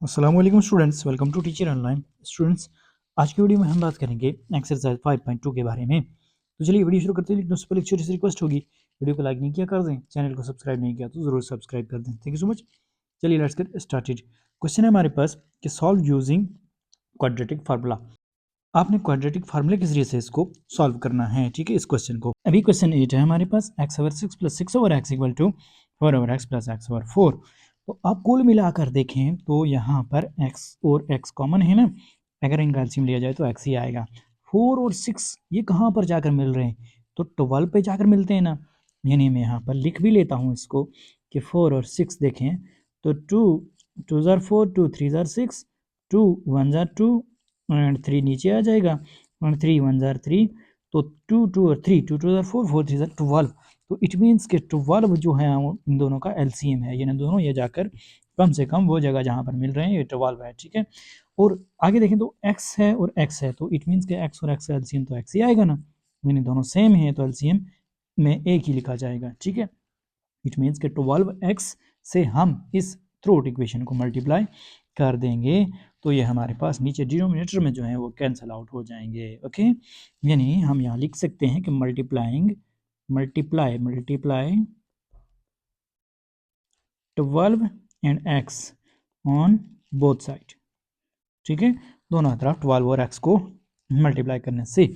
अस्सलाम वालेकुम students, welcome to teacher online. Students, आज की वीडियो में हम बात करेंगे एक्सरसाइज 5.2 के बारे में। तो चलिए वीडियो शुरू करते हैं, लेकिन उससे पहले एक छोटी सी रिक्वेस्ट होगी, वीडियो को लाइक नहीं किया कर दें, चैनल को सब्सक्राइब नहीं किया तो ज़रूर सब्सक्राइब कर दें। Thank you so much. चलिए लेट्स गेट स्टार्टेड। क्वेश्चन है हमारे पास कि सॉल्व यूजिंग क्वाड्रेटिक फार्मूला। आपने क्वाड्रेटिक फार्मूले के जरिए से इसको सॉल्व करना है, ठीक है, इस क्वेश्चन को। अभी क्वेश्चन 8 है हमारे पास, x over 6 plus 6 over x equal to 4 over x plus x over 4। तो आप कुल मिलाकर देखें तो यहाँ पर x और x कॉमन है ना, अगर इनका एलसीएम लिया जाए तो x ही आएगा। 4 और 6 ये कहाँ पर जाकर मिल रहे हैं, तो 12 पे जाकर मिलते हैं ना। यानी मैं यहाँ पर लिख भी लेता हूँ इसको कि 4 और 6 देखें तो 2 ज़ार 4, 2 3 ज़ार 6, 2 1 ज़ार 2 एंड 3 नीचे आ जाएगा और 3 1 ज़ार 3, तो 2 2 और 3, 2 2 ज़ार 4, 4 3 ज़ार 12। तो इट मीन्स कि 12 जो है इन दोनों का एलसीएम है, यानी दोनों ये जाकर कम से कम वो जगह जहाँ पर मिल रहे हैं ये 12 है, ठीक है। और आगे देखें तो x है और x है, तो इट मीन्स कि x और x का एलसीएम तो x ही आएगा ना, यानी दोनों सेम है तो एलसीएम में एक ही लिखा जाएगा, ठीक है। इट मीन्स कि 12x से हम इस थ्रू इक्वेशन को मल्टीप्लाई कर देंगे तो ये हमारे पास नीचे डिनोमिनेटर में जो है वो कैंसिल आउट हो जाएंगे, ओके। यानी हम यहाँ लिख सकते हैं कि multiply 12 and x on both side, ठीक है। दोनों तरफ 12 और x को मल्टीप्लाई करने से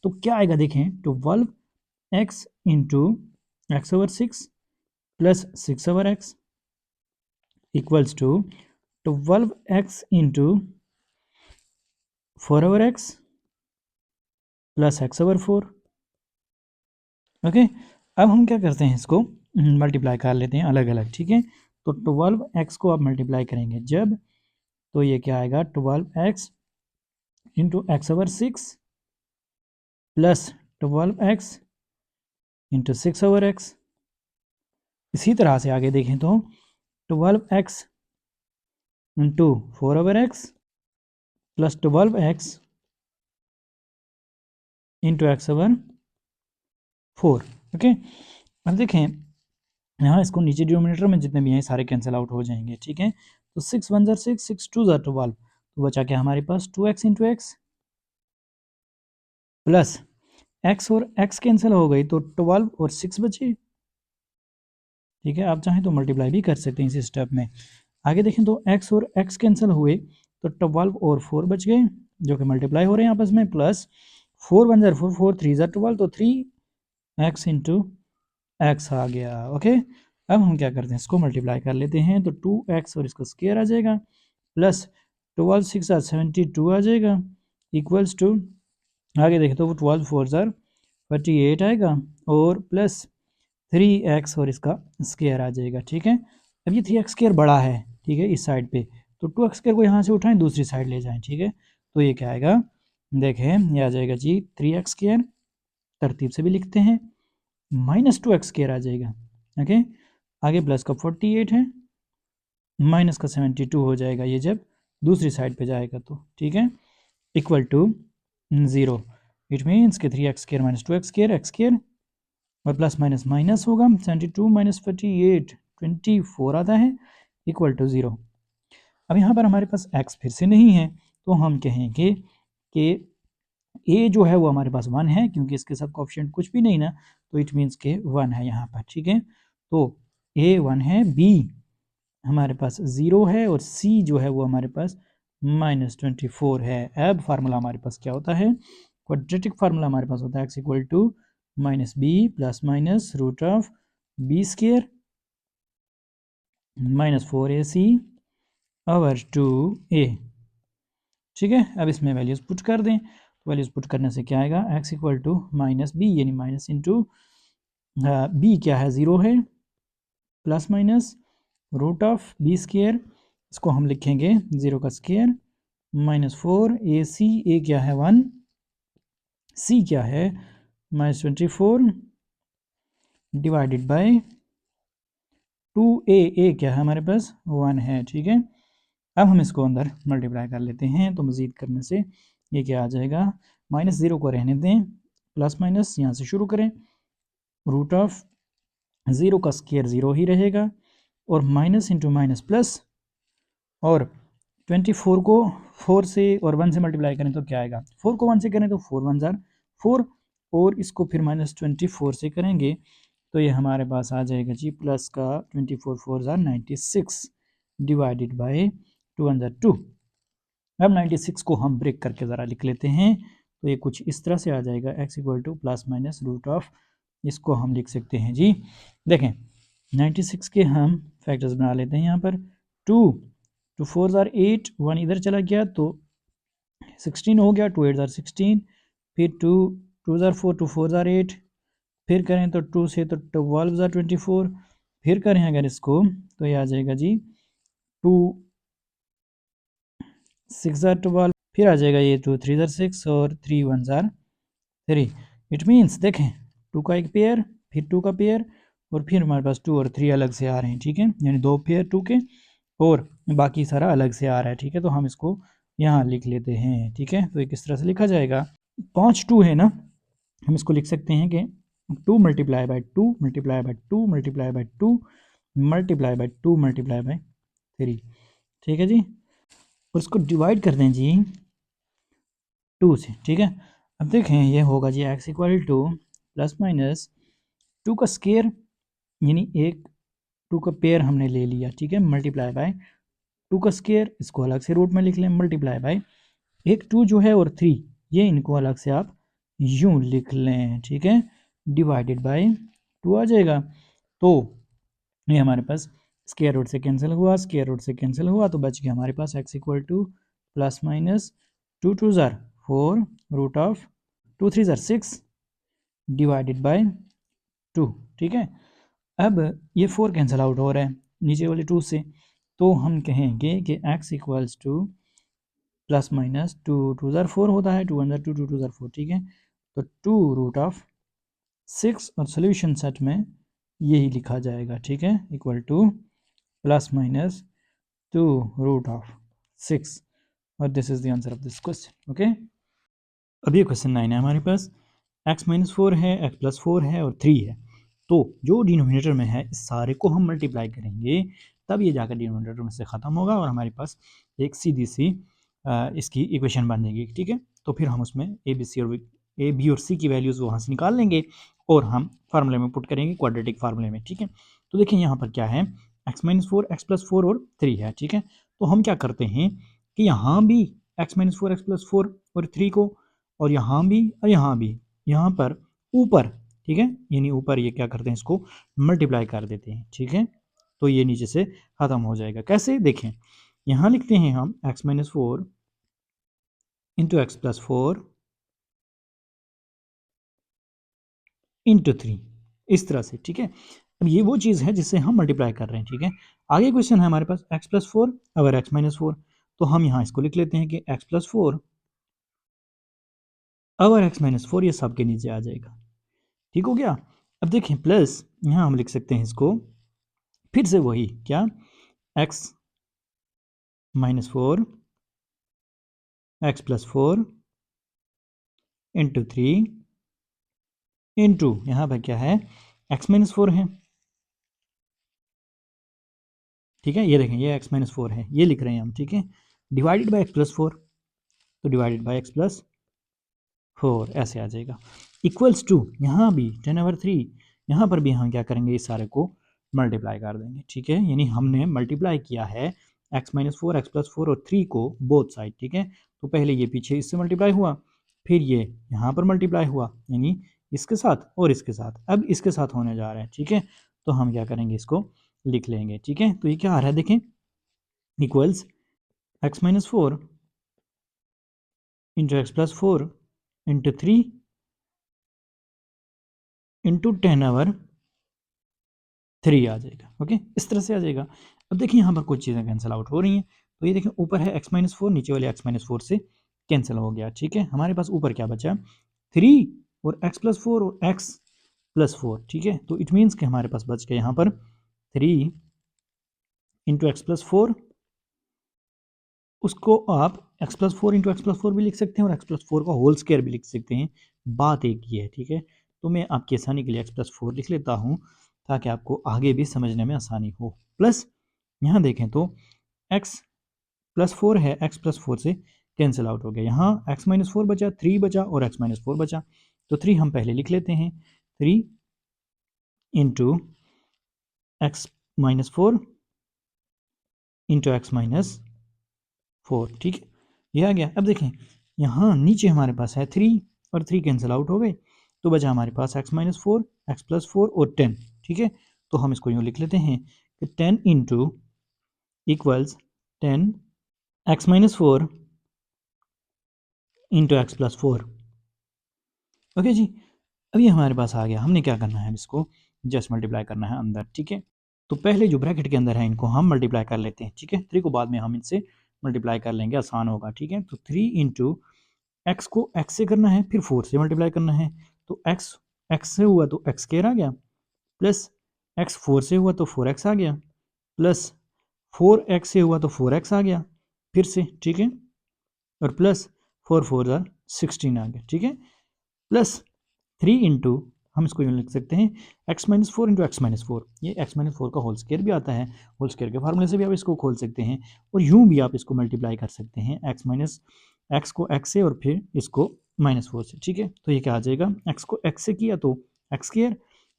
तो क्या आएगा, देखें 12x into x over 6 plus 6 over x equals to 12x into 4 over x plus x over 4, okay. अब हम क्या करते हैं, इसको मल्टीप्लाई कर लेते हैं अलग अलग, ठीक है। तो 12x को आप मल्टीप्लाई करेंगे जब, तो ये क्या आएगा 12x into x over 6 plus 12x into 6 over x. इसी तरह से आगे देखें तो 12x into 4 over x plus 12x into x over 4, okay. अब देखें यहाँ इसको नीचे डिनोमिनेटर में जितने भी हैं सारे कैंसिल आउट हो जाएंगे, ठीक है। तो 6 1 ज़ार 6, 6 2 ज़ार 12, तो बचा क्या हमारे पास 2x into x plus x और x कैंसिल हो गई तो 12 और 6 बचे, ठीक है। आप चाहें तो मल्टीप्लाई भी कर सकते हैं इसी स्टेप में। आगे देखें तो x और x कैंसिल हुए तो 12 और 4 बच गए जो कि मल्टीप्लाई हो रहे हैं आपस में, प्लस 4 1 ज़ार 4, 4 3 ज़ार 12, तो 3x इंटू एक्स आ गया, ओके। अब हम क्या करते हैं, इसको मल्टीप्लाई कर लेते हैं तो 2x और इसका स्क्वायर आ जाएगा प्लस 12 6 72 आ जाएगा इक्वल्स टू, आगे देखें तो 12 4 ज़ार 48 आएगा और प्लस 3x और इसका स्क्वायर आ जाएगा, ठीक है। अब ये 3x स्क्वायर बड़ा है, ठीक है, इस साइड पे, तो 2x स्क्वायर को यहाँ से उठाएं दूसरी साइड ले जाएं, ठीक है। तो ये क्या आएगा, देखें ये आ जाएगा जी 3x स्क्वायर, तरतीब से भी लिखते हैं, माइनस 2x स्क्वायर आ जाएगा, ओके। आगे प्लस का 48 है, माइनस का 72 हो जाएगा ये जब दूसरी साइड पे जाएगा तो, ठीक है, इक्वल टू 0। इट मीन्स कि 3x square minus 2x square x square और प्लस माइनस माइनस होगा, 72 माइनस 48 24 आता है इक्वल टू 0। अब यहाँ पर हमारे पास x फिर से नहीं है तो हम कहेंगे कि a जो है वो हमारे पास 1 है, क्योंकि इसके साथ कोएफिशिएंट कुछ भी नहीं ना, तो इट मीन्स के 1 है यहाँ पर, ठीक है। तो a 1 है, b हमारे पास 0 है और c जो है वो हमारे पास -24 है। अब फार्मूला हमारे पास क्या होता है, क्वाड्रेटिक फार्मूला हमारे पास होता है x equal to minus B plus minus root of B square minus 4ac over 2a, ठीक है। अब इसमें वैल्यूज पुट कर दें, तो वैल्यूज पुट करने से क्या आएगा, x equal to minus B यानी माइनस इंटू बी क्या है 0 है plus minus root of B square, इसको हम लिखेंगे 0 का स्क्वायर माइनस 4ac, ए क्या है 1, c क्या है -24 डिवाइडेड बाय 2a क्या है हमारे पास 1 है, ठीक है। अब हम इसको अंदर मल्टीप्लाई कर लेते हैं तो मज़ीद करने से ये क्या आ जाएगा, -0 को रहने दें, प्लस माइनस यहाँ से शुरू करें, रूट ऑफ 0 का स्क्वायर 0 ही रहेगा और माइनस इंटू माइनस प्लस और 24 को 4 से और 1 से मल्टीप्लाई करें तो क्या आएगा, 4 को 1 से करें तो 4 1 जार 4, और इसको फिर -24 से करेंगे तो ये हमारे पास आ जाएगा जी प्लस का 24 4 जार 96 डिवाइडेड बाय 2 1 जार 2। अब 96 को हम ब्रेक करके ज़रा लिख लेते हैं, तो ये कुछ इस तरह से आ जाएगा x equal to plus minus root of, इसको हम लिख सकते हैं जी, देखें 96 के हम फैक्टर्स बना लेते हैं यहाँ पर, 2 2 4 ज़ार 8, 1 इधर चला गया तो 16 हो गया, 2 8 ज़ार 16, फिर 2 2 ज़ार 4, 2 4 ज़ार 8, फिर करें तो 2 से तो 12 ज़ार 24, फिर करें अगर इसको तो ये आ जाएगा जी 2 6 ज़ार 12, फिर आ जाएगा ये 2 3 ज़ार 6 और 3 1 ज़ार 3। इट मीन्स देखें 2 का एक पेयर, फिर 2 का पेयर, और फिर हमारे पास 2 और 3 अलग से आ रहे हैं, ठीक है, यानी 2 पेयर 2 के और बाकी सारा अलग से आ रहा है, ठीक है। तो हम इसको यहाँ लिख लेते हैं, ठीक है। तो ये किस तरह से लिखा जाएगा, 5 2 है ना, हम इसको लिख सकते हैं कि 2 multiply by 2 multiply by 2 multiply by 2 multiply by 2 multiply by 3, ठीक है जी, और इसको डिवाइड कर दें जी 2 से, ठीक है। अब देखें ये होगा जी x equal to plus minus 2 का स्केयर, यानी एक 2 का पेयर हमने ले लिया, ठीक है, मल्टीप्लाई बाय 2 का स्केयर, इसको अलग से रूट में लिख लें, मल्टीप्लाई बाय एक 2 जो है और 3, ये इनको अलग से आप यूं लिख लें, ठीक है, डिवाइडेड बाय 2 आ जाएगा। तो ये हमारे पास स्केयर रूट से कैंसिल हुआ, स्केयर रूट से कैंसिल हुआ, तो बच गया हमारे पास x equal to plus minus 2 2 ज़ार 4 रूट ऑफ 2 3 ज़ार 6 डिवाइडेड बाय 2, ठीक है। अब ये 4 कैंसिल आउट हो रहा है नीचे वाले 2 से, तो हम कहेंगे कि x equals to plus minus 2 2 ज़ार 4 होता है, 2 1 2 2 2 ज़ार 4, ठीक है। तो 2 रूट ऑफ 6 और सोल्यूशन सेट में यही लिखा जाएगा, ठीक है, equal to plus minus 2 root of 6, और this is the answer of this question, okay. अब ये क्वेश्चन 9 है हमारे पास, x माइनस 4 है, x प्लस 4 है और 3 है, तो जो डिनोमिनेटर में है इस सारे को हम मल्टीप्लाई करेंगे, तब ये जाकर डिनोमिनेटर में से ख़त्म होगा और हमारे पास एक सीधी सी इसकी इक्वेशन बन जाएगी, ठीक है। तो फिर हम उसमें ए बी और सी की वैल्यूज़ वहाँ से निकाल लेंगे और हम फार्मूले में पुट करेंगे, क्वाड्रेटिक फार्मूले में, ठीक है। तो देखिए यहाँ पर क्या है, x माइनस 4, x प्लस 4 और 3 है, ठीक है। तो हम क्या करते हैं कि यहाँ भी x माइनस 4, x प्लस 4 और 3 को, और यहाँ भी और यहाँ भी, यहाँ पर ऊपर, ठीक है, यानी ऊपर ये क्या करते हैं, इसको मल्टीप्लाई कर देते हैं, ठीक है। तो ये नीचे से ख़त्म हो जाएगा, कैसे देखें, यहाँ लिखते हैं हम x minus 4 into x plus 4 into 3, इस तरह से, ठीक है। अब ये वो चीज़ है जिससे हम मल्टीप्लाई कर रहे हैं, ठीक है। आगे क्वेश्चन है हमारे पास x प्लस 4 अवर x माइनस 4, तो हम यहाँ इसको लिख लेते हैं कि x प्लस 4 अवर x माइनस 4, ये सब के नीचे आ जाएगा, ठीक हो गया। अब देखें प्लस यहाँ हम लिख सकते हैं इसको फिर से वही क्या, x minus 4 x plus 4 into 3 into यहाँ पर क्या है, x माइनस 4 है, ठीक है, ये देखें ये x माइनस 4 है, ये लिख रहे हैं हम, ठीक है, डिवाइडेड बाई एक्स प्लस 4, तो डिवाइडेड बाई एक्स प्लस 4 ऐसे आ जाएगा, इक्वल्स टू यहाँ भी 10/3, यहाँ पर भी हम क्या करेंगे, इस सारे को मल्टीप्लाई कर देंगे, ठीक है, यानी हमने मल्टीप्लाई किया है x माइनस 4 एक्स प्लस 4 और 3 को बोथ साइड, ठीक है। तो पहले ये पीछे इससे मल्टीप्लाई हुआ, फिर ये यहाँ पर मल्टीप्लाई हुआ, यानी इसके साथ और इसके साथ, अब इसके साथ होने जा रहा है, ठीक है। तो हम क्या करेंगे, इसको लिख लेंगे, ठीक है। तो ये क्या आ रहा है देखें, equals x minus 4 into x plus 4 into 3 into 10/3 आ जाएगा, ओके, इस तरह से आ जाएगा। अब देखिए यहाँ पर कुछ चीज़ें कैंसिल आउट हो रही हैं, तो ये देखिए ऊपर है x माइनस 4, नीचे वाले x माइनस 4 से कैंसिल हो गया, ठीक है। हमारे पास ऊपर क्या बचा, 3 और x प्लस 4 और x प्लस 4, ठीक है। तो इट मीन्स कि हमारे पास बच गया यहाँ पर 3 इंटू एक्स प्लस 4, उसको आप x plus 4 into x plus 4 भी लिख सकते हैं और x प्लस 4 का होल स्क्वायर भी लिख सकते हैं, बात एक ही है, ठीक है। तो मैं आपकी आसानी के लिए x प्लस 4 लिख लेता हूँ ताकि आपको आगे भी समझने में आसानी हो। प्लस यहाँ देखें तो x प्लस 4 है, x प्लस 4 से कैंसिल आउट हो गया। यहाँ x माइनस 4 बचा, 3 बचा और x माइनस 4 बचा। तो 3 हम पहले लिख लेते हैं, 3 into x minus 4 into x minus 4, ठीक है, ये आ गया। अब देखें यहाँ नीचे हमारे पास है 3 और 3 कैंसिल आउट हो गए, तो बचा हमारे पास x माइनस 4, एक्स प्लस 4 और 10, ठीक है। तो हम इसको यूँ लिख लेते हैं कि 10 into equals 10 x minus 4 into x plus 4। Okay जी, अब ये हमारे पास आ गया। हमने क्या करना है, इसको जस्ट मल्टीप्लाई करना है अंदर, ठीक है। तो पहले जो ब्रैकेट के अंदर है इनको हम मल्टीप्लाई कर लेते हैं, ठीक है। 3 को बाद में हम इनसे मल्टीप्लाई कर लेंगे, आसान होगा, ठीक है। तो 3 इंटू एक्स को एक्स से करना है, फिर 4 से मल्टीप्लाई करना है। तो एक्स एक्स से हुआ तो एक्स स्क्वायर आ गया, प्लस एक्स 4 से हुआ तो 4x आ गया, प्लस 4x से हुआ तो 4x आ गया फिर से, ठीक है, और प्लस 4 4 ज़ार 16 आ गया, ठीक है। प्लस 3 इंटू, हम इसको यूँ लिख सकते हैं x minus 4 into x minus 4। ये x माइनस 4 का होल स्क्वायर भी आता है, होल स्क्वायर के फार्मूले से भी आप इसको खोल सकते हैं, और यूँ भी आप इसको मल्टीप्लाई कर सकते हैं, x को x से और फिर इसको माइनस 4 से, ठीक है। तो ये क्या आ जाएगा, x को x से किया तो एक्स स्क्वायर,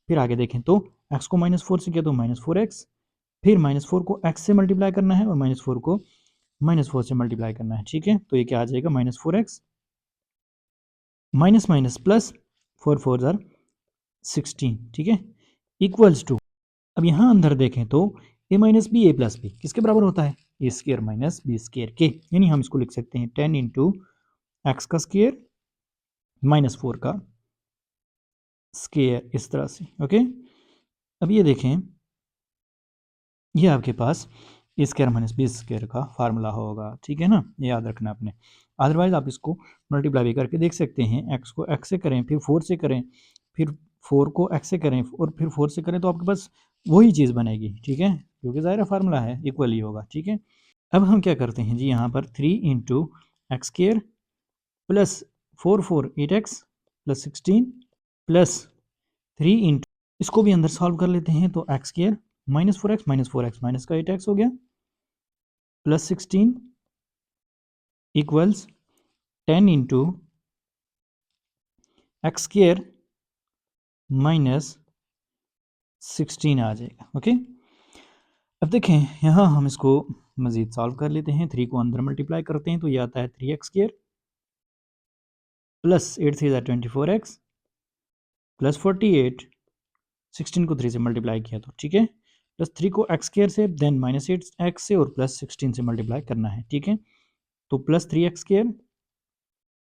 फिर आगे देखें तो x को माइनस 4 से किया तो माइनस 4x, फिर माइनस 4 को x से मल्टीप्लाई करना है और माइनस 4 को माइनस 4 से मल्टीप्लाई करना है, ठीक है। तो ये क्या आ जाएगा, minus 4x minus minus plus 4 4 ज़ार 16, ठीक है, इक्वल्स टू, अब यहाँ अंदर देखें तो a minus B A plus B किसके बराबर होता है, A square minus B square के, यानी हम इसको लिख सकते हैं 10 इंटू एक्स का स्क्र माइनस 4 का स्क्र, इस तरह से। ओके, अब ये देखें, ये आपके पास ए स्क्र माइनस बी स्क्र का फार्मूला होगा, ठीक है ना, ये याद रखना आपने। अदरवाइज आप इसको मल्टीप्लाई भी करके देख सकते हैं, एक्स को एक्स से करें, फिर 4 से करें, फिर 4 को एक्स से करें और फिर 4 से करें, तो आपके पास वही चीज़ बनेगी, ठीक है, क्योंकि ज़ाहिर फार्मूला है, इक्वल ही होगा, ठीक है। अब हम क्या करते हैं जी, यहाँ पर 3 into x square plus 4 4 8x plus 16 plus 3 into, इसको भी अंदर सॉल्व कर लेते हैं, तो x square minus 4x minus का 8x हो गया, plus 16 equals 10 into x square minus 16 आ जाएगा। ओके, अब देखें यहाँ हम इसको मज़ीद सॉल्व कर लेते हैं, 3 को अंदर मल्टीप्लाई करते हैं तो ये आता है 3x स्क्र प्लस 8 3 ज़ार 24x प्लस 48, 16 को 3 से मल्टीप्लाई किया तो, ठीक है, प्लस 3 को एक्स स्क्र से, देन माइनस 8x से और प्लस 16 से मल्टीप्लाई करना है, ठीक है। तो plus 3x square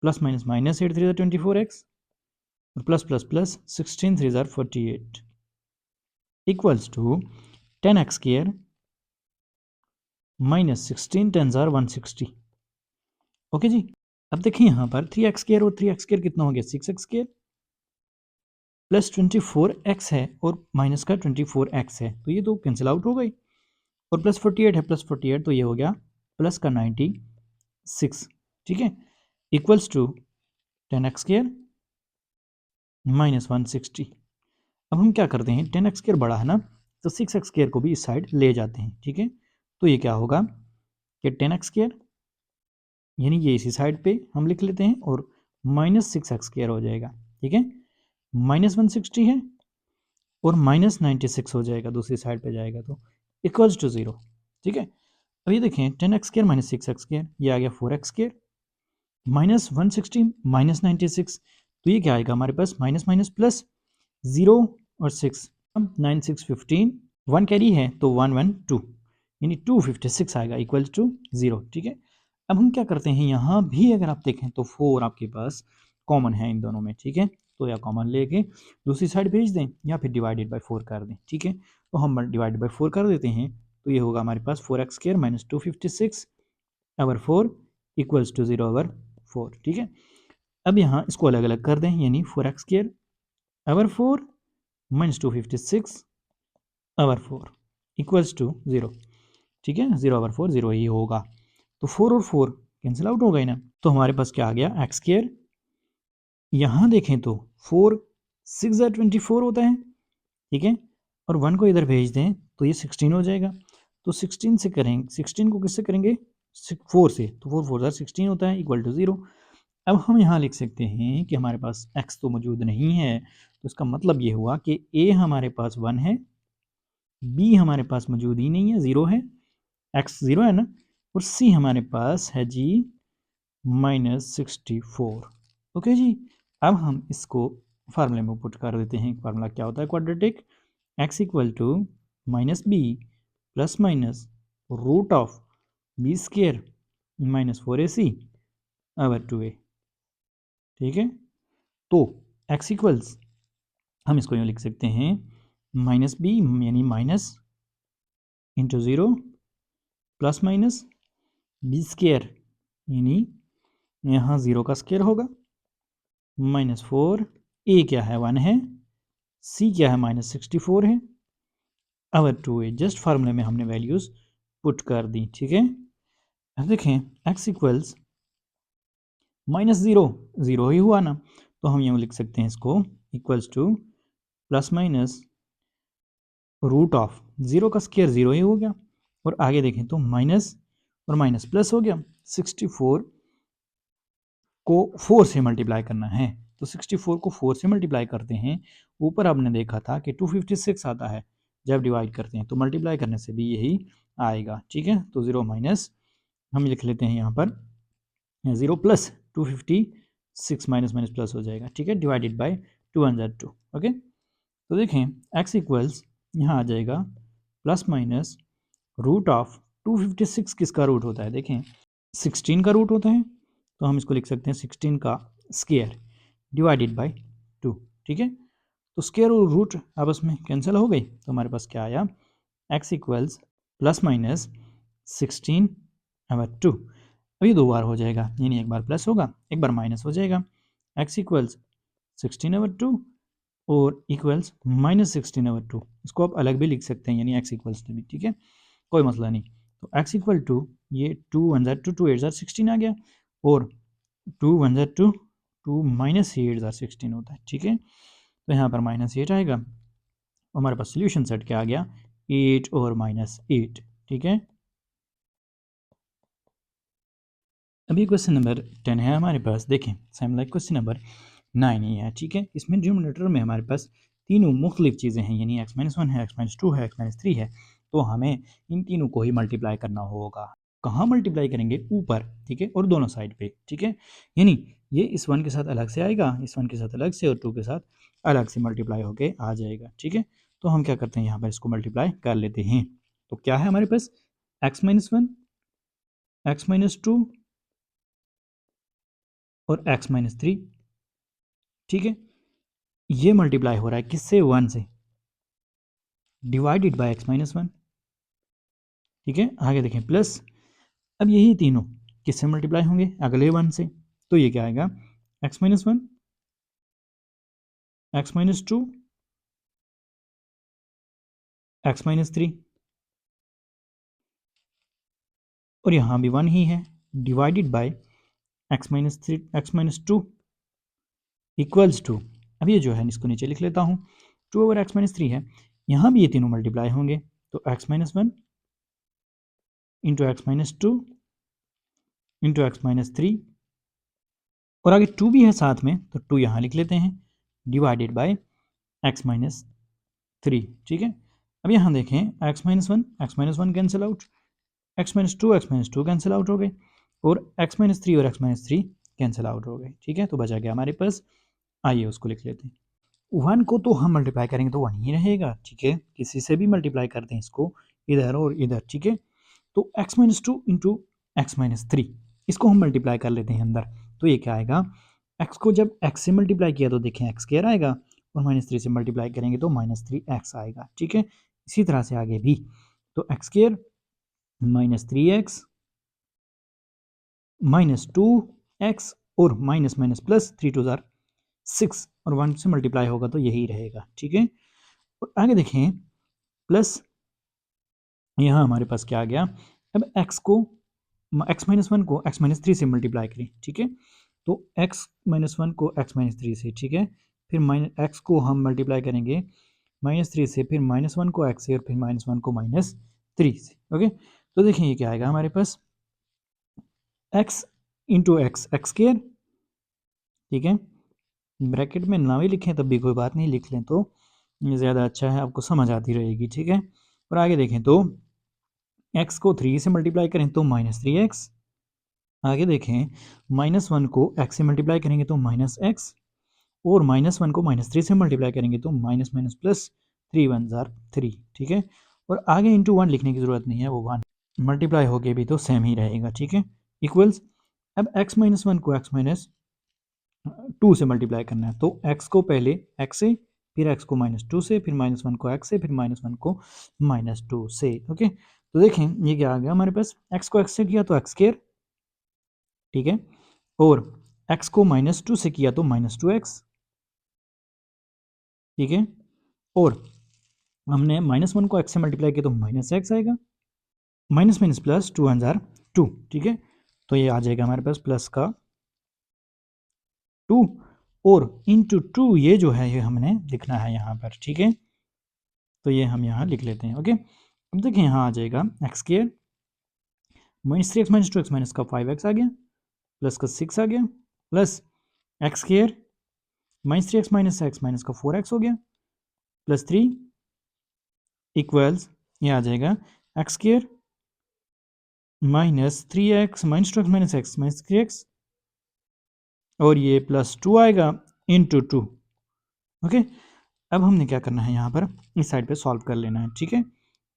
plus minus minus 8 3 ज़ार 24x और प्लस प्लस प्लस 16 3 ज़ार 48 equals to 10x square minus 16 10 ज़ार 160। ओके जी, अब देखिए यहाँ पर 3x स्क्र और 3x स्क्र कितना हो गया, 6x स्क्र प्लस 24x है और माइनस का 24x है, तो ये तो कैंसिल आउट हो गई, और प्लस 48 है, प्लस 48 तो ये हो गया प्लस का 96, ठीक है, equals to 10x square minus 160। अब हम क्या करते हैं, 10x स्क्र बड़ा है ना, तो 6x स्क्र को भी इस साइड ले जाते हैं, ठीक है। तो ये क्या होगा कि 10x स्क्र, यानी ये इसी साइड पे हम लिख लेते हैं, और माइनस 6x स्क्र हो जाएगा, ठीक है, माइनस 160 है और माइनस 96 हो जाएगा, दूसरी साइड पे जाएगा तो इक्वल्स टू 0, ठीक है। अब ये देखें 10x square minus 6x square, ये आ गया 4x स्क्र माइनस 160 माइनस 96, तो ये क्या आएगा हमारे पास, माइनस माइनस प्लस 0 और 6, 9 6 15, 1 कैरी है तो 1 1 2, यानी 256 आएगा इक्वल्स टू 0, ठीक है। अब हम क्या करते हैं, यहाँ भी अगर आप देखें तो 4 आपके पास कॉमन है इन दोनों में, ठीक है, तो या कॉमन लेके दूसरी साइड भेज दें या फिर डिवाइडेड बाय 4 कर दें, ठीक है। तो हम डिवाइडेड बाय 4 कर देते हैं, तो ये होगा हमारे पास 4x square minus 256 over 4 equals to 0 over 4, ठीक है। अब यहाँ इसको अलग अलग कर दें, यानी 4x square over 4 minus 256 over 4 equals to 0, ठीक है, 0 ओवर 4 0 ही होगा, तो 4 और 4 कैंसिल आउट हो गए ना, तो हमारे पास क्या आ गया, एक्स स्क्र, यहाँ देखें तो 4 6 ज़ार 24 होता है, ठीक है, और 1 को इधर भेज दें तो ये 16 हो जाएगा, तो 16 से करेंगे, 16 को किससे करेंगे, 4 से, तो 4 4 16 होता है इक्वल टू 0। अब हम यहाँ लिख सकते हैं कि हमारे पास x तो मौजूद नहीं है, तो इसका मतलब ये हुआ कि a हमारे पास 1 है, b हमारे पास मौजूद ही नहीं है, 0 है, x 0 है ना, और c हमारे पास है जी -64। ओके जी। अब हम इसको फार्मूले में पुट कर देते हैं। फार्मूला क्या होता है quadratic, x equal to minus B plus minus root of b square -4ac over 2a। ठीक है, तो x इक्वल्स हम इसको यूँ लिख सकते हैं माइनस बी यानी minus into 0 plus minus b square यानी यहाँ 0 का स्केयर होगा -4, ए क्या है 1 है, सी क्या है -64 है, अवर 2a। जस्ट फार्मूले में हमने वैल्यूज़ पुट कर दी। ठीक है, अब देखें x इक्वल्स -0, 0 ही हुआ ना, तो हम यूँ लिख सकते हैं इसको equals to plus minus root of 0 का स्केयर 0 ही हो गया, और आगे देखें तो माइनस और माइनस प्लस हो गया। 64 को 4 से मल्टीप्लाई करना है, तो 64 को 4 से मल्टीप्लाई करते हैं। ऊपर आपने देखा था कि 256 आता है जब डिवाइड करते हैं, तो मल्टीप्लाई करने से भी यही आएगा। ठीक है, तो 0 माइनस हम लिख लेते हैं यहाँ पर 0 प्लस 256 माइनस माइनस प्लस हो जाएगा। ठीक है, डिवाइडेड बाय 202। ओके, तो देखें x इक्वल्स यहाँ आ जाएगा प्लस माइनस रूट ऑफ 256 किसका रूट होता है, देखें 16 का रूट होता है, तो हम इसको लिख सकते हैं 16 का स्केयर डिवाइडेड बाय 2। ठीक है, तो स्केयर और रूट आपस में कैंसिल हो गई, तो हमारे पास क्या आया x equals plus minus 16 over 2। अभी दो बार हो जाएगा, यानी एक बार प्लस होगा एक बार माइनस हो जाएगा। x इक्वल्स 16 ओवर 2 और इक्वल्स -16 ओवर 2। इसको आप अलग भी लिख सकते हैं, यानी x इक्वल्स टू भी। ठीक है, कोई मसला नहीं। तो x इक्वल टू ये 2 1 जार 2 2 8 जार 16 आ गया, और 2 1 जार 2 2 माइनस 8 जार 16 होता है। ठीक है, तो यहाँ पर -8 आएगा, हमारे पास सोल्यूशन सेट क्या आ गया 8 और -8। ठीक है, अभी क्वेश्चन नंबर 10 है हमारे पास, देखें सेम लाइक क्वेश्चन नंबर 9 ही है। ठीक है, इसमें डिनोमिनेटर में हमारे पास तीनों मुख्तलिफ चीज़ें हैं, यानी x-1 है, x-2 है, x-3 है, तो हमें इन तीनों को ही मल्टीप्लाई करना होगा। कहाँ मल्टीप्लाई करेंगे, ऊपर। ठीक है, और दोनों साइड पे। ठीक है, यानी ये इस 1 के साथ अलग से आएगा, इस 1 के साथ अलग से, और 2 के साथ अलग से मल्टीप्लाई होके आ जाएगा। ठीक है, तो हम क्या करते हैं यहाँ पर इसको मल्टीप्लाई कर लेते हैं। तो क्या है हमारे पास x-1 x-2 और x-3। ठीक है, ये मल्टीप्लाई हो रहा है किससे, 1 से, डिवाइडेड बाय x-1। ठीक है, आगे देखें प्लस, अब यही तीनों किससे मल्टीप्लाई होंगे, अगले 1 से, तो ये क्या आएगा x-1 x-2 x-3, और यहाँ भी 1 ही है, divided by x-3 x-2 equals to, अब ये जो है इसको नीचे लिख लेता हूँ, 2 ओवर x-3 है, यहाँ भी ये तीनों मल्टीप्लाई होंगे, तो x-1 into x-2 into x-3, और आगे 2 भी है साथ में, तो 2 यहाँ लिख लेते हैं, डिवाइडेड बाय x-3। ठीक है, अब यहाँ देखें x-1 cancel out, x-2 cancel out हो गए, और x-3 और x-3 कैंसिल आउट हो गए। ठीक है, तो बचा गया हमारे पास, आइए उसको लिख लेते हैं। 1 को तो हम मल्टीप्लाई करेंगे तो 1 ही रहेगा। ठीक है, किसी से भी मल्टीप्लाई करते हैं इसको, इधर और इधर। ठीक है, तो x-2 इंटू x-3 इसको हम मल्टीप्लाई कर लेते हैं अंदर, तो ये क्या आएगा, x को जब x से मल्टीप्लाई किया तो देखें x स्क्वायर आएगा, और -3 से मल्टीप्लाई करेंगे तो -3x आएगा। ठीक है, इसी तरह से आगे भी, तो x स्क्वायर -3x -2x और माइनस माइनस प्लस 3 2 जार 6, और 1 से मल्टीप्लाई होगा तो यही रहेगा। ठीक है, और आगे देखें प्लस, यहाँ हमारे पास क्या आ गया, अब x को x-1 को x-3 से मल्टीप्लाई करें। ठीक है, तो x-1 को x-3 से, ठीक है, फिर x को हम मल्टीप्लाई करेंगे -3 से, फिर -1 को x से, और फिर -1 को -3 से। ओके, तो देखें ये क्या आएगा हमारे पास x into x x square, ठीक है, ब्रैकेट में ना भी लिखें तब भी कोई बात नहीं, लिख लें तो ज़्यादा अच्छा है, आपको समझ आती रहेगी, ठीक है। और आगे देखें तो एक्स को 3 से मल्टीप्लाई करें तो -3x, आगे देखें -1 को x से मल्टीप्लाई करेंगे तो -x, और -1 को -3 से मल्टीप्लाई करेंगे तो माइनस माइनस प्लस, 3 1 जार 3, ठीक है। और आगे इंटू 1 लिखने की ज़रूरत नहीं है, वो 1 मल्टीप्लाई होके भी तो सेम ही रहेगा, ठीक है, इक्वल्स। अब x - 1 को x - 2 से मल्टीप्लाई करना है, तो x को पहले x से, फिर x को -2 से, फिर -1 को x से, फिर -1 को -2 से, ओके। तो देखें ये क्या आ गया हमारे पास, x को x से किया तो x स्क्वायर, ठीक है, और x को -2 से किया तो -2x, ठीक है, और हमने -1 को x से मल्टीप्लाई किया तो -x आएगा, माइनस माइनस प्लस 2 1 जार 2, ठीक है। तो ये आ जाएगा हमारे पास प्लस का 2 और इंटू 2, ये जो है ये हमने लिखना है यहाँ पर, ठीक है। तो ये हम यहाँ लिख लेते हैं, ओके। अब देखिए यहाँ आ जाएगा x square -3x - 2x minus का 5x आ गया, प्लस का 6 आ गया, plus x square -3x - x minus का 4x हो गया, प्लस 3 इक्वल्स, ये आ जाएगा x square -3x - 2x minus x minus 3x, और ये प्लस 2 आएगा इंटू 2, ओके। अब हमने क्या करना है यहाँ पर, इस साइड पे सॉल्व कर लेना है, ठीक है।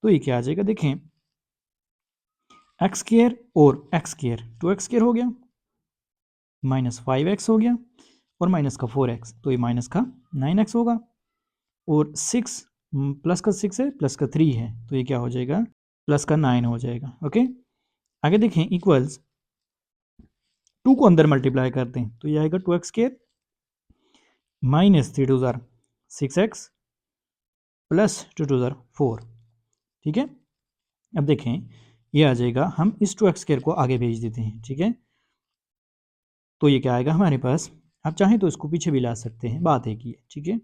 तो ये क्या आ जाएगा, देखें एक्स स्क्वायर और एक्स स्क्वायर 2x² हो गया, -5x हो गया, और माइनस का 4x, तो ये माइनस का 9x होगा, और 6 प्लस का 6 है, प्लस का 3 है, तो ये क्या हो जाएगा, प्लस का 9 हो जाएगा, ओके। आगे देखें इक्वल्स, 2 को अंदर मल्टीप्लाई करते हैं तो ये आएगा 2x² -3 2 jar 6x plus 2 2 jar 4, ठीक है। अब देखें ये आ जाएगा, हम इस 2x² को आगे भेज देते हैं, ठीक है। तो ये क्या आएगा हमारे पास, आप चाहें तो इसको पीछे भी ला सकते हैं, बात एक ही है, ठीक है।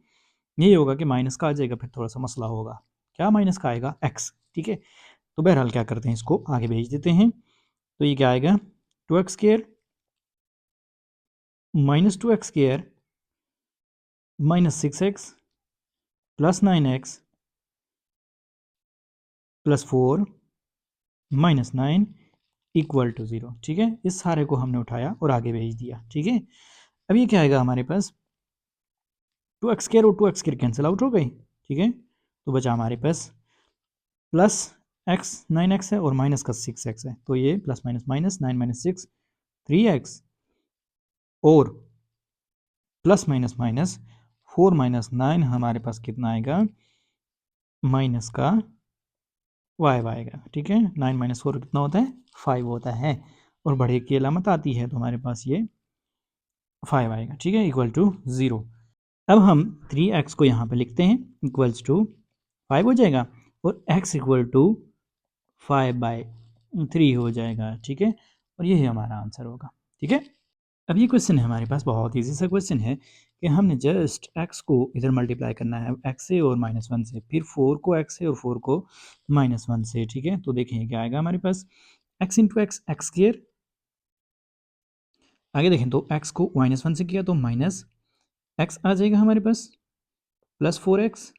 यही होगा कि माइनस का आ जाएगा, फिर थोड़ा सा मसला होगा, क्या माइनस का आएगा x, ठीक है। तो बहरहाल क्या करते हैं, इसको आगे भेज देते हैं, तो ये क्या आएगा 2x² -2x² -6x plus 9x plus 4 -9 equal to 0, ठीक है। इस सारे को हमने उठाया और आगे भेज दिया, ठीक है। अब ये क्या आएगा हमारे पास, 2x² और 2x² कैंसिल आउट हो गई, ठीक है। तो बचा हमारे पास प्लस x 9x है और माइनस का 6x है, तो ये plus minus minus 9 minus 6 3x, और प्लस माइनस माइनस 4 माइनस 9 हमारे पास कितना आएगा, माइनस का 5 आएगा, ठीक है। 9 माइनस 4 कितना होता है, 5 होता है, और बढ़े की अलामत आती है तो हमारे पास ये 5 आएगा, ठीक है, इक्वल टू 0। अब हम 3x को यहाँ पे लिखते हैं, इक्वल्स टू 5 हो जाएगा, और x इक्वल टू 5/3 हो जाएगा, ठीक है। और यही हमारा आंसर होगा, ठीक है। अब ये क्वेश्चन है हमारे पास, बहुत ईजी सा क्वेश्चन है कि हमने जस्ट x को इधर मल्टीप्लाई करना है x से और -1 से, फिर 4 को x से और 4 को -1 से, ठीक है। तो देखें क्या आएगा हमारे पास, x into x x square, आगे देखें तो x को -1 से किया तो माइनस x आ जाएगा हमारे पास, plus 4x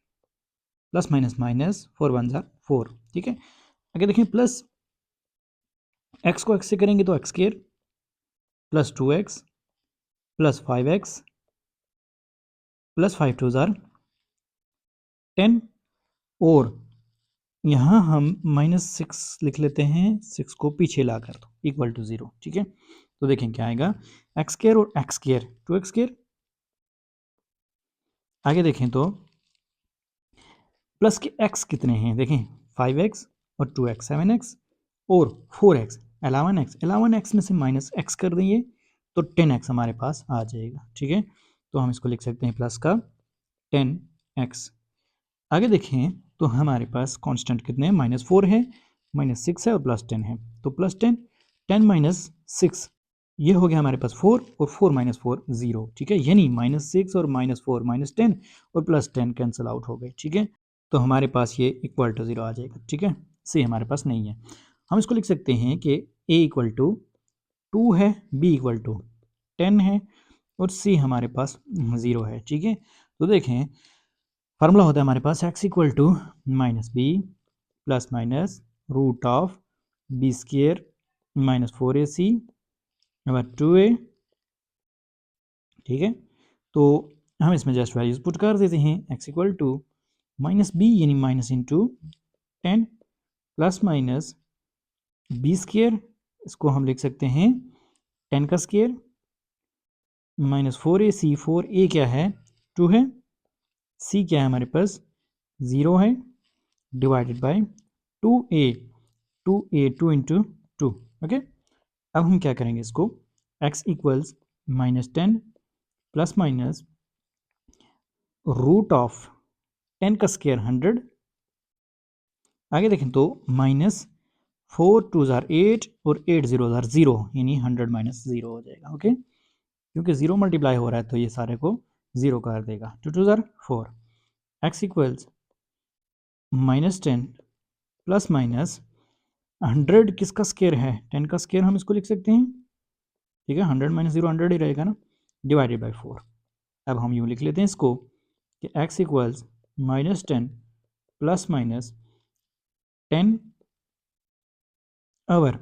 plus minus minus 4 1 जार 4, ठीक है। आगे देखें प्लस x को x से करेंगे तो x square plus 2x plus 5x plus 5 2 jar 10, और यहाँ हम -6 लिख लेते हैं, 6 को पीछे ला कर दो इक्वल टू 0, ठीक है। तो देखें क्या आएगा, एक्स स्क्वायर और एक्स स्क्वायर 2x², आगे देखें तो प्लस के x कितने हैं, देखें 5x और 2x 7x और 4x 11x, 11x में से माइनस x कर देंगे तो 10x हमारे पास आ जाएगा, ठीक है। तो हम इसको लिख सकते हैं प्लस का 10x। आगे देखें तो हमारे पास कांस्टेंट कितने हैं, -4 है, -6 है और +10 है, तो +10 10 माइनस 6, ये हो गया हमारे पास 4, और 4 माइनस 4 0, ठीक है। यानी -6 और -4 -10 और +10 कैंसिल आउट हो गए, ठीक है। तो हमारे पास ये इक्वल टू 0 आ जाएगा, ठीक है। सी हमारे पास नहीं है, हम इसको लिख सकते हैं कि a इक्वल टू 2 है, बी इक्वल टू 10 है और सी हमारे पास 0 है। ठीक है, तो देखें फार्मूला होता है हमारे पास x equal to minus B plus minus root of b square minus 4ac और 2a। ठीक है, तो हम इसमें जस्ट वैल्यूज पुट कर देते हैं। X equal to minus B यानी minus into 10 plus minus B square, इसको हम लिख सकते हैं 10 का स्क्र माइनस 4ac, 4a क्या है 2 है, c क्या है हमारे पास 0 है, divided by 2a, 2a 2 into 2। Okay, अब हम क्या करेंगे इसको x equals minus 10 plus minus root of 10 का स्क्वायर 100। आगे देखें तो माइनस 4 2 ज़ार 8 और 8 0 ज़ार 0 यानी 100 माइनस 0 हो जाएगा। ओके, क्योंकि 0 मल्टीप्लाई हो रहा है तो ये सारे को 0 कर देगा। 2 2 ज़ार 4, x equals minus 10 plus minus 100 किसका स्क्वायर है 10 का स्क्वायर, हम इसको लिख सकते हैं। ठीक है, 100 माइनस 0 100 ही रहेगा ना, डिवाइडेड बाई 4। अब हम यूँ लिख लेते हैं इसको कि x equals minus 10 plus minus 10 over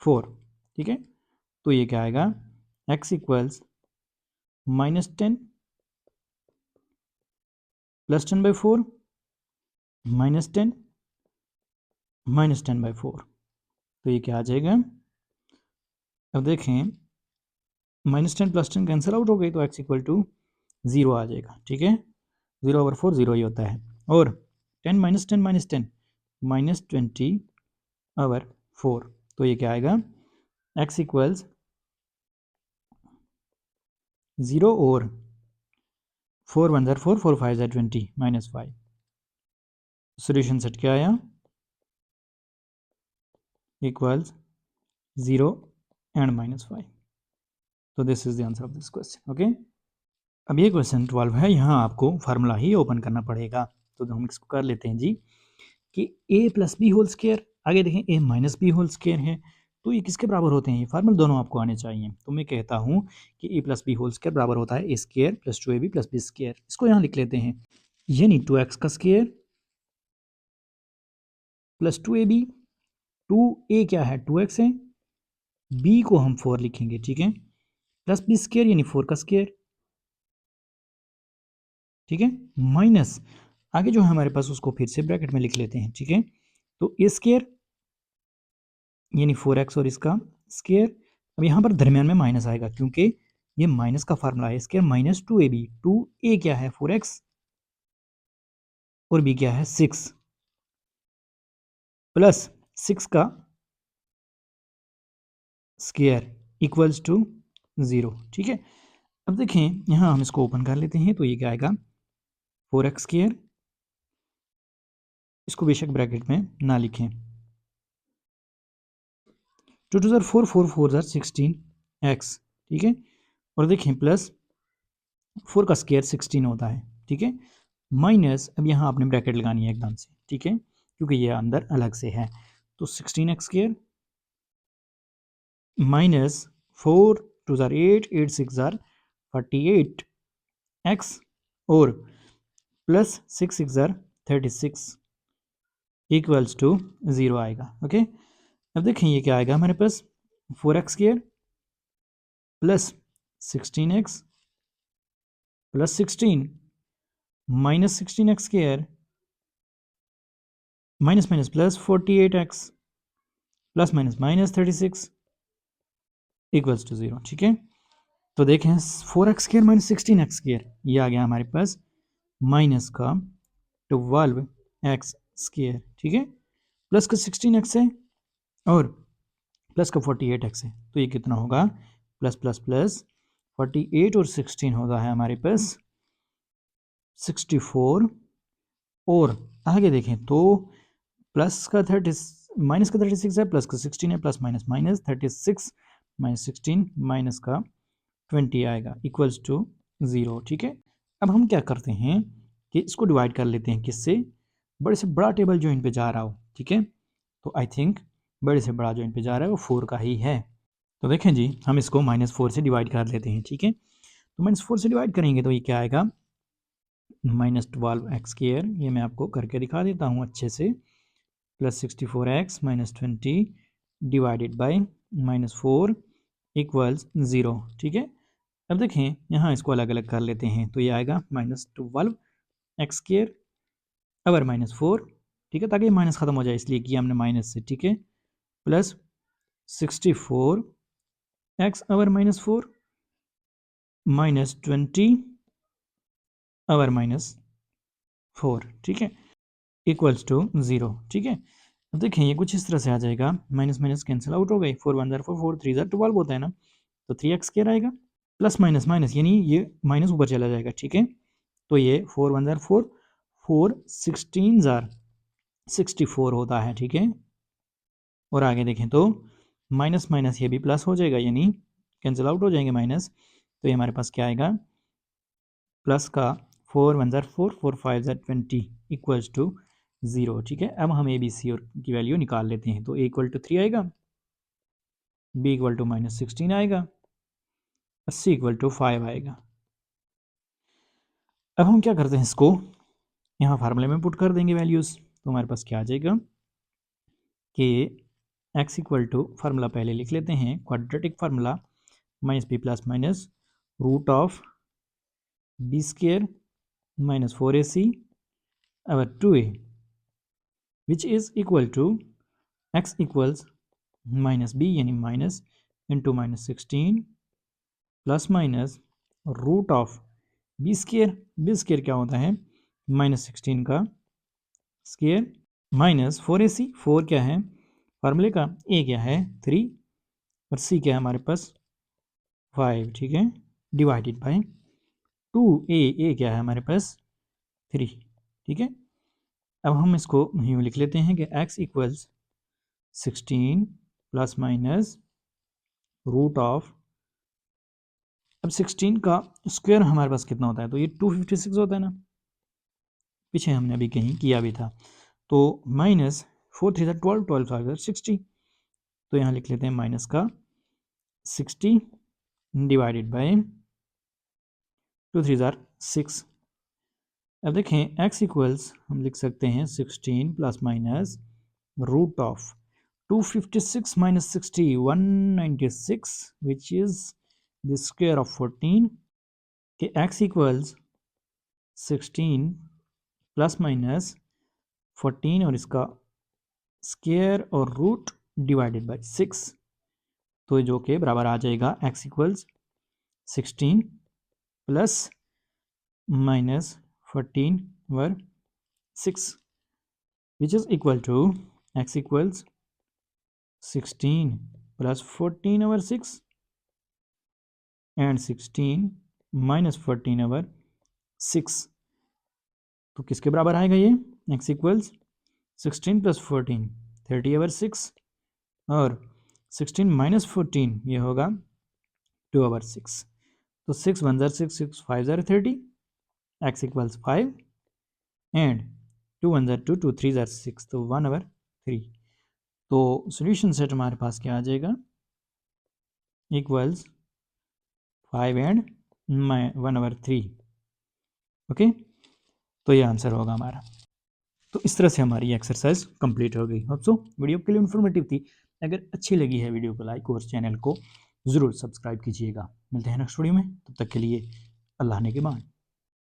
4। ठीक है, तो ये क्या आएगा x equals minus 10 plus 10 by 4 minus 10 minus 10 by 4। तो ये क्या आ जाएगा, अब देखें माइनस 10 प्लस 10 कैंसिल आउट हो गई तो x इक्वल टू 0 आ जाएगा। ठीक है, 0 ओवर 4 0 ही होता है, और 10 माइनस 10 माइनस 10 माइनस 20 ओवर 4। तो ये क्या आएगा x इक्वल्स 0 और 4 1 ज़ार 4 4 5 ज़ार 20 माइनस 5। सोल्यूशन सेट क्या आया इक्वल्स 0 एंड माइनस 5। तो this is the answer of this question. Okay, अब ये क्वेश्चन 12 है, यहाँ आपको फार्मूला ही ओपन करना पड़ेगा। तो हम इसको कर लेते हैं जी कि a plus b whole square, आगे देखें a minus b whole square है, तो ये किसके बराबर होते हैं, ये फार्मूला दोनों आपको आने चाहिए। तो मैं कहता हूँ कि a plus b whole square बराबर होता है a square plus 2ab plus b square. इसको यहाँ लिख लेते हैं, यानी 2x का स्क्वायर प्लस 2ab, 2a क्या है 2x है, b को हम 4 लिखेंगे। ठीक है, प्लस बी स्क्वायर यानी 4 का स्क्वायर। ठीक है, माइनस आगे जो है हमारे पास उसको फिर से ब्रैकेट में लिख लेते हैं। ठीक है, तो ए स्क्वायर यानी 4x और इसका स्क्वायर। अब यहाँ पर दरमियान में माइनस आएगा क्योंकि ये माइनस का फार्मूला है, स्क्वायर माइनस 2ab, 2a क्या है 4x और b क्या है 6 प्लस 6 का स्क्वायर इक्वल्स टू 0। ठीक है, अब देखें यहाँ हम इसको ओपन कर लेते हैं, तो ये क्या आएगा 4x स्क्वायर, इसको बेशक ब्रैकेट में ना लिखें, 2 2 ज़ार 4 4 4 ज़ार 16x। ठीक है, और देखें प्लस 4 का स्क्वायर 16 होता है। ठीक है, माइनस अब यहाँ आपने ब्रैकेट लगानी है एकदम से। ठीक है, क्योंकि ये अंदर अलग से है, तो 16x स्क्वायर माइनस 4 2 ज़ार 8 8 6 ज़ार 48x और प्लस 6 6 ज़ार 36 इक्वल्स टू 0 आएगा। ओके, अब देखें ये क्या आएगा हमारे पास 4x square plus 16x plus 16 minus 16x square minus minus plus 48x plus minus minus 36 equals to 0। ठीक है, तो देखें 4x square minus 16x square ये आ गया हमारे पास माइनस का 12x स्क्वायर। ठीक है, प्लस का 16x है और प्लस का 48x है, तो ये कितना होगा प्लस प्लस प्लस 48 और 16 होगा है हमारे पास 64। और आगे देखें तो प्लस का 30 माइनस का 36 है, प्लस का 16 है, plus minus minus 36 minus 16 minus का 20 आएगा इक्वल्स टू 0। ठीक है, अब हम क्या करते हैं कि इसको डिवाइड कर लेते हैं किससे, बड़े से बड़ा टेबल जो इन पे जा रहा हो। ठीक है, तो आई थिंक बड़े से बड़ा जो इन पे जा रहा है वो 4 का ही है। तो देखें जी, हम इसको -4 से डिवाइड कर लेते हैं, ठीक है। तो -4 से डिवाइड करेंगे तो ये क्या आएगा, -12x², ये मैं आपको करके दिखा देता हूँ अच्छे से, plus 64x -20 divided by -4 equals 0, ठीक है। अब देखें यहाँ इसको अलग अलग कर लेते हैं, तो ये आएगा -12x² अवर -4, ठीक है, ताकि माइनस ख़त्म हो जाए इसलिए किया हमने माइनस से, ठीक है, प्लस 64x अवर -4 -20 अवर -4, ठीक है, इक्वल्स टू 0, ठीक है। अब देखें ये कुछ इस तरह से आ जाएगा, माइनस माइनस कैंसिल आउट हो गई, 4 1 ज़ार 4, 4 3 ज़ार 12 होता है ना, तो 3x² आएगा, प्लस माइनस माइनस यानी ये माइनस ऊपर चला जाएगा, ठीक है। तो ये 4 1 ज़ार 4, 4 16 ज़ार 64 होता है, ठीक है। और आगे देखें तो माइनस माइनस ये भी प्लस हो जाएगा, यानी कैंसिल आउट हो जाएंगे माइनस, तो ये हमारे पास क्या आएगा, प्लस का 4 1 ज़ार 4, 4 5 ज़ार 20 इक्वल्स टू 0, ठीक है। अब हम ए बी सी और की वैल्यू निकाल लेते हैं, तो ए इक्वल टू 3 आएगा, बी इक्वल टू -16 आएगा, और सी इक्वल टू 5 आएगा। अब हम क्या करते हैं, इसको यहाँ फार्मूले में पुट कर देंगे वैल्यूज़, तो हमारे पास क्या आ जाएगा कि x इक्वल टू, फार्मूला पहले लिख लेते हैं, quadratic formula, -b plus minus root of b² -4ac over 2a, which is equal to x equals -b यानी minus into -16 plus minus root of b² क्या होता है, -16 का स्क्वायर -4ac, 4 क्या है फार्मूले का, a क्या है 3 और c क्या है हमारे पास 5, ठीक है, डिवाइडेड बाय 2a क्या है हमारे पास 3, ठीक है। अब हम इसको यूँ लिख लेते हैं कि x equals 16 plus minus root of, अब 16 का स्क्वायर हमारे पास कितना होता है, तो ये 256 होता है ना, पीछे हमने अभी कहीं किया भी था, तो माइनस 4 3 12, 12 5 60, तो यहाँ लिख लेते हैं माइनस का 60 डिवाइडेड बाय 2 3 6। अब देखें x इक्वल्स हम लिख सकते हैं 16 plus minus root of 256 minus 60 196 which is the square of 14 कि x equals 16 प्लस माइनस 14 और इसका स्क्वायर और रूट डिवाइडेड बाय 6, तो जो कि बराबर आ जाएगा x equals 16 plus minus 14 were 6 which is equal to x equals 16 plus 14 over 6 and 16 minus 14 over 6, तो किसके बराबर आएगा ये, x इक्वल्स 16 प्लस 14 30 ओवर 6 और 16 माइनस 14 ये होगा 2 ओवर 6, तो 6 1 ज़ार 6 6 5 ज़ार 30, x इक्वल्स 5 एंड 2 1 ज़ार 2 2 3 ज़ार 6, तो 1 ओवर 3, तो सॉल्यूशन सेट हमारे पास क्या आ जाएगा, इक्वल्स 5 एंड 1 ओवर 3, ओके, तो ये आंसर होगा हमारा। तो इस तरह से हमारी एक्सरसाइज कंप्लीट हो गई। होप सो वीडियो के लिए इन्फॉर्मेटिव थी, अगर अच्छी लगी है वीडियो को लाइक और चैनल को ज़रूर सब्सक्राइब कीजिएगा। मिलते हैं नेक्स्ट वीडियो में, तब तक के लिए अल्लाह ने के बाद।